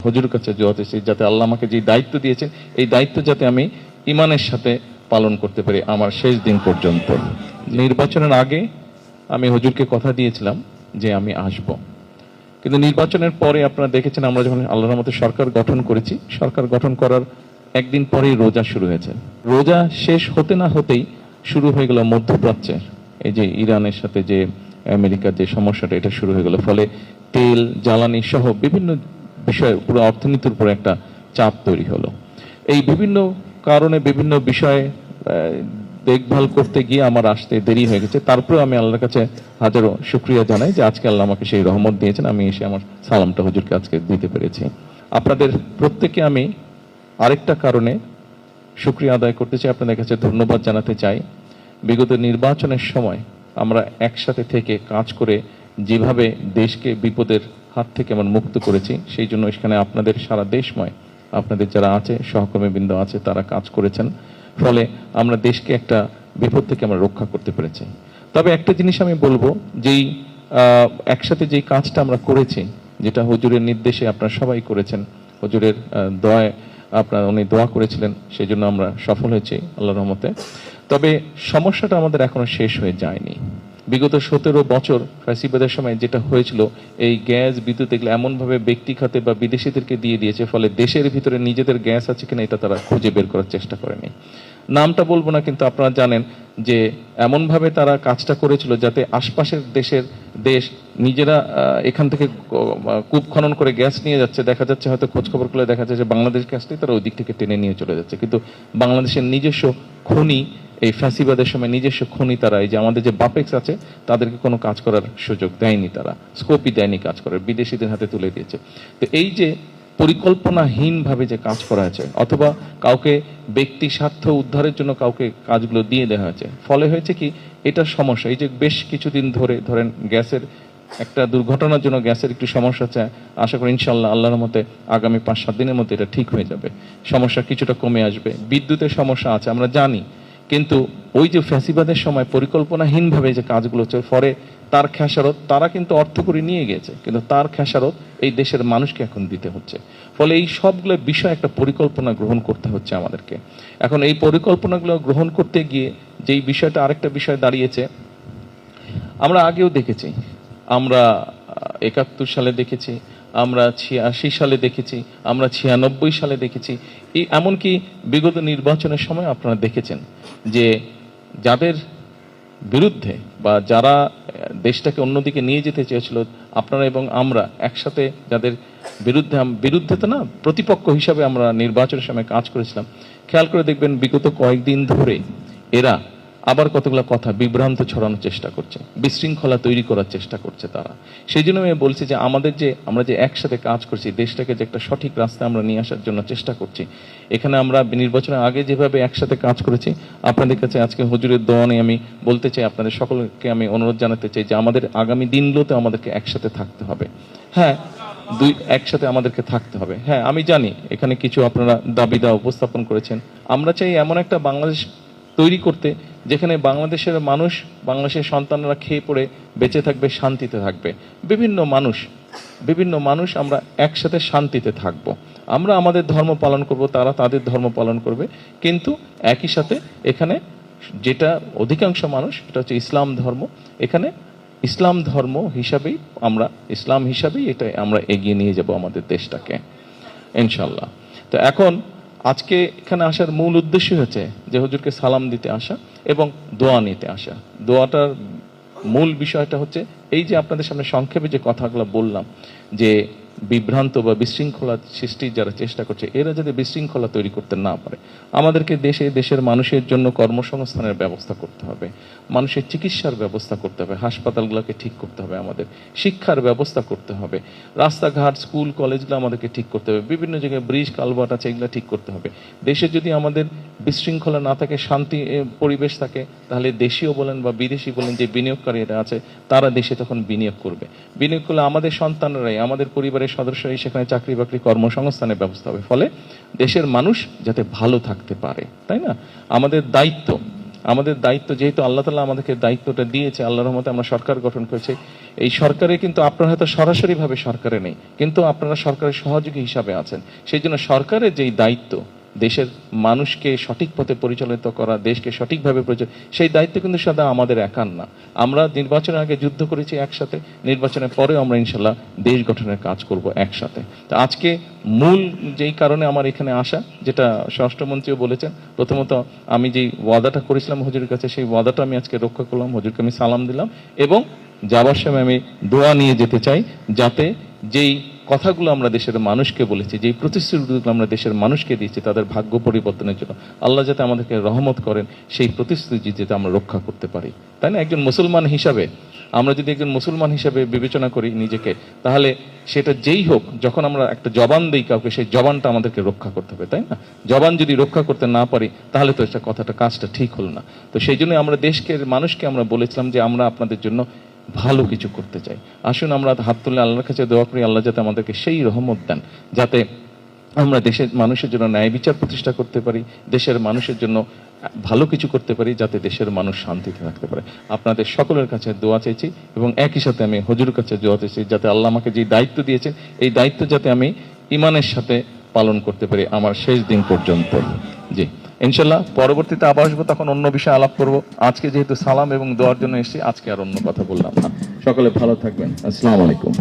হুজুরের কাছে দোয়া চাইছি যাতে আল্লাহ আমাকে যে দায়িত্ব দিয়েছেন এই দায়িত্ব যাতে আমি ঈমানের সাথে পালন করতে পারি আমার শেষ দিন পর্যন্ত। নির্বাচনের আগে আমি হুজুরকে কথা দিয়েছিলাম যে আমি আসব, কিন্তু নির্বাচনের পরে আপনারা দেখেছেন আমরা যখন আল্লাহর রহমতে সরকার গঠন করেছি, সরকার গঠন করার একদিন পরেই রোজা শুরু হয়েছে। রোজা শেষ হতে না হতেই শুরু হয়ে গেল মধ্যপ্রাচ্যের এই যে ইরানের সাথে যে আমেরিকার যে সমস্যাটা, এটা শুরু হয়ে গেল। ফলে তেল জ্বালানি সহ বিভিন্ন বিষয়ে পুরো অর্থনীতির উপর একটা চাপ তৈরি হলো। এই বিভিন্ন কারণে বিভিন্ন বিষয়ে দেখভাল করতে গিয়ে আমার আসতে দেরি হয়ে গেছে। তারপরেও আমি আল্লাহর কাছে হাজারো শুকরিয়া জানাই যে আজকে আল্লাহ আমাকে সেই রহমত দিয়েছেন, আমি এসে আমার সালামটা হুজুরকে আজকে দিতে পেরেছি। আপনাদের প্রত্যেকে আমি আরেকটা কারণে শুকরিয়া আদায় করতে চাই, আপনাদের কাছে ধন্যবাদ জানাতে চাই। বিগত নির্বাচনের সময় আমরা একসাথে থেকে কাজ করে যেভাবে দেশকে বিপদের হাত থেকে আমরা মুক্ত করেছি, সেই জন্য এখানে আপনাদের সারা দেশময় আপনাদের যারা আছে সহকর্মীবৃন্দ আছে তারা কাজ করেছেন, ফলে আমরা দেশকে একটা বিপদ থেকে আমরা রক্ষা করতে পেরেছি। তবে একটা জিনিস আমি বলবো, যেই একসাথে যেই কাজটা আমরা করেছি, যেটা হুজুরের নির্দেশে আপনারা সবাই করেছেন, হুজুরের দোয়ায় আপনারা উনি দোয়া করেছিলেন, সেই জন্য আমরা সফল হয়েছি আল্লাহর রহমতে। তবে সমস্যাটা আমাদের এখনো শেষ হয়ে যায়নি। বিগত 17 বছর ফ্যাসিবাদের সময় যেটা হয়েছিল, এই গ্যাস বিদ্যুৎ এগুলো এমনভাবে ব্যক্তি খাতে বা বিদেশিদেরকে দিয়ে দিয়েছে, ফলে দেশের ভিতরে নিজেদের গ্যাস আছে কিনা এটা তারা খুঁজে বের করার চেষ্টা করেনি। নামটা বলবো না, কিন্তু আপনারা জানেন যে এমনভাবে তারা কাজটা করেছিল যাতে আশপাশের দেশ নিজেরা এখান থেকে কূপ খনন করে গ্যাস নিয়ে যাচ্ছে, দেখা যাচ্ছে হয়তো খোঁজ খবর করলে দেখা যাচ্ছে বাংলাদেশ গ্যাসটাই তারা ওই দিক থেকে টেনে নিয়ে চলে যাচ্ছে, কিন্তু বাংলাদেশের নিজস্ব খনি এই ফ্যাসিবাদের সময় নিজস্ব খনি তারা এই যে আমাদের যে বাপেক্স আছে তাদেরকে কোনো কাজ করার সুযোগ দেয়নি, তারা স্কোপই দেয়নি কাজ করার, বিদেশিদের হাতে তুলে দিয়েছে। তো এই যে পরিকল্পনাহীনভাবে যে কাজ করা হয়েছে, অথবা কাউকে ব্যক্তি স্বার্থ উদ্ধারের জন্য কাউকে কাজগুলো দিয়ে দেওয়া হয়েছে, ফলে হয়েছে কি এটার সমস্যা। এই যে বেশ কিছুদিন ধরে ধরেন গ্যাসের একটা দুর্ঘটনার জন্য গ্যাসের একটু সমস্যা আছে, আশা করি ইনশাল্লাহ আল্লাহর মতে আগামী 5-7 দিনের মধ্যে এটা ঠিক হয়ে যাবে, সমস্যা কিছুটা কমে আসবে। বিদ্যুতের সমস্যা আছে আমরা জানি, কিন্তু ওই যে ফ্যাসিবাদের সময় পরিকল্পনাহীনভাবে যে কাজগুলো হচ্ছে, ফলে তার খেসারত তারা কিন্তু অর্থ করে নিয়ে গেছে, কিন্তু তার খেসারত এই দেশের মানুষকে এখন দিতে হচ্ছে। ফলে এই সবগুলো বিষয় একটা পরিকল্পনা গ্রহণ করতে হচ্ছে আমাদেরকে। এখন এই পরিকল্পনাগুলো গ্রহণ করতে গিয়ে যেই বিষয়টা আরেকটা বিষয় দাঁড়িয়েছে, আমরা আগেও দেখেছি, আমরা 71 সালে দেখেছি, আমরা 86 সালে দেখেছি, আমরা 96 সালে দেখেছি, এই এমনকি বিগত নির্বাচনের সময় আপনারা দেখেছেন যে যাদের বিরুদ্ধে বা যারা দেশটাকে অন্যদিকে নিয়ে যেতে চেয়েছিল, আপনারা এবং আমরা একসাথে যাদের বিরুদ্ধে তো না, প্রতিপক্ষ হিসাবে আমরা নির্বাচনের সময় কাজ করেছিলাম, খেয়াল করে দেখবেন বিগত কয়েকদিন ধরে এরা আবার কতগুলো কথা বিভ্রান্ত ছড়ানোর চেষ্টা করছে, বিশৃঙ্খলা তৈরি করার চেষ্টা করছে তারা। সেই জন্য আমি বলছি যে আমরা যে একসাথে কাজ করছি, দেশটাকে যে একটা সঠিক রাস্তায় আমরা নিয়ে আসার জন্য চেষ্টা করছি, এখানে আমরা নির্বাচনের আগে যেভাবে একসাথে কাজ করেছি, আপনাদের কাছে আজকে হুজুরের দোয়া নিয়ে আমি বলতে চাই, আপনাদের সকলকে আমি অনুরোধ জানাতে চাই যে আমাদের আগামী দিনগুলোতে আমাদেরকে একসাথে থাকতে হবে। হ্যাঁ, একসাথে আমাদেরকে থাকতে হবে। হ্যাঁ, আমি জানি এখানে কিছু আপনারা দাবিদাওয়া উপস্থাপন করেছেন, আমরা চাই এমন একটা বাংলাদেশ তৈরি করতে যেখানে বাংলাদেশের মানুষ, বাংলাদেশের সন্তানরা খেয়ে পড়ে বেঁচে থাকবে, শান্তিতে থাকবে। বিভিন্ন মানুষ আমরা একসাথে শান্তিতে থাকব, আমরা আমাদের ধর্ম পালন করব, তারা তাদের ধর্ম পালন করবে, কিন্তু একই সাথে এখানে যেটা অধিকাংশ মানুষ, এটা হচ্ছে ইসলাম ধর্ম, এখানে ইসলাম ধর্ম হিসাবেই ইসলাম হিসাবেই এটা আমরা এগিয়ে নিয়ে যাব আমাদের দেশটাকে ইনশাল্লাহ। তো এখন আজকে এখানে আসার মূল উদ্দেশ্য হচ্ছে যে হুজুরকে সালাম দিতে আসা এবং দোয়া নিতে আসা। দোয়াটার মূল বিষয়টা হচ্ছে এই যে আপনাদের সামনে সংক্ষেপে যে কথাগুলো বললাম, যে বিভ্রান্ত বা বিশৃঙ্খলা সৃষ্টির যারা চেষ্টা করছে, এরা যদি বিশৃঙ্খলা তৈরি করতে না পারে, আমাদেরকে দেশের মানুষের জন্য কর্মসংস্থানের ব্যবস্থা করতে হবে, মানুষের চিকিৎসার ব্যবস্থা করতে হবে, হাসপাতালগুলোকে ঠিক করতে হবে, আমাদের শিক্ষার ব্যবস্থা করতে হবে, রাস্তাঘাট স্কুল কলেজগুলো আমাদেরকে ঠিক করতে হবে, বিভিন্ন জায়গায় ব্রিজ কালভার্ট আছে এগুলো ঠিক করতে হবে। দেশে যদি আমাদের বিশৃঙ্খলা না থাকে, শান্তি পরিবেশ থাকে, তাহলে দেশীয় বলেন বা বিদেশি বলেন যে বিনিয়োগকারীরা আছে, তারা দেশে তখন বিনিয়োগ করবে। বিনিয়োগ করলে আমাদের সন্তানরাই, আমাদের পরিবারের সদস্যরাই সেখানে চাকরি বাকরি কর্মসংস্থানের ব্যবস্থা হবে, ফলে দেশের মানুষ যাতে ভালো থাকতে পারে, তাই না? আমাদের দায়িত্ব আমাদের দায়িত্ব, যেহেতু আল্লাহ তাআলা আমাদেরকে দায়িত্বটা দিয়েছে, আল্লাহর রহমতে আমরা সরকার গঠন করেছি। এই সরকারে কিন্তু আপনারা হয়তো সরাসরিভাবে সরকারে নেই, কিন্তু আপনারা সরকারের সহযোগী হিসাবে আছেন। সেই জন্য সরকারের যেই দায়িত্ব, দেশের মানুষকে সঠিক পথে পরিচালিত করা, দেশকে সঠিকভাবে সেই দায়িত্ব কিন্তু সাদা আমাদের একার না। আমরা নির্বাচনের আগে যুদ্ধ করেছি একসাথে, নির্বাচনের পরেও আমরা ইনশাল্লাহ দেশ গঠনের কাজ করব একসাথে। তো আজকে মূল যেই কারণে আমার এখানে আসা, যেটা স্বরাষ্ট্রমন্ত্রীও বলেছেন, প্রথমত আমি যেই ওয়াদাটা করেছিলাম হুজুরের কাছে, সেই ওয়াদাটা আমি আজকে রক্ষা করলাম। হুজুরকে আমি সালাম দিলাম এবং যাবার সময় আমি দোয়া নিয়ে যেতে চাই, যাতে যেই কথাগুলো আমরা দেশের মানুষকে বলেছি, যেই প্রতিশ্রুতিগুলো আমরা দেশের মানুষকে দিয়েছি তাদের ভাগ্য পরিবর্তনের জন্য, আল্লাহ যাতে আমাদেরকে রহমত করেন, সেই প্রতিশ্রুতি যাতে আমরা রক্ষা করতে পারি। তাই না? একজন মুসলমান হিসাবে আমরা যদি একজন মুসলমান হিসাবে বিবেচনা করি নিজেকে, তাহলে সেটা যেই হোক, যখন আমরা একটা জবান দিই কাউকে, সেই জবানটা আমাদেরকে রক্ষা করতে হবে, তাই না? জবান যদি রক্ষা করতে না পারি, তাহলে তো এটা কথাটা, কাজটা ঠিক হলো না। তো সেই জন্য আমরা দেশকে, মানুষকে আমরা বলেছিলাম যে আমরা আপনাদের জন্য ভালো কিছু করতে চাই। আসুন আমরা হাত তুলে আল্লাহর কাছে দোয়া করি, আল্লাহ যাতে আমাদেরকে সেই রহমত দেন, যাতে আমরা দেশের মানুষের জন্য ন্যায় বিচার প্রতিষ্ঠা করতে পারি, দেশের মানুষের জন্য ভালো কিছু করতে পারি, যাতে দেশের মানুষ শান্তিতে থাকতে পারে। আপনাদের সকলের কাছে দোয়া চাইছি এবং একই সাথে আমি হুজুরের কাছে দোয়া চাইছি, যাতে আল্লাহ আমাকে যে দায়িত্ব দিয়েছেন, এই দায়িত্ব যাতে আমি ঈমানের সাথে পালন করতে পারি আমার শেষ দিন পর্যন্ত। জি, ইনশাল্লাহ পরবর্তীতে আবার আসবো, তখন অন্য বিষয়ে আলাপ করব। আজকে যেহেতু সালাম এবং দোয়ার জন্য এসেছি, আজকে আর অন্য কথা বললাম না। সকলে ভালো থাকবেন। আসসালামু আলাইকুম।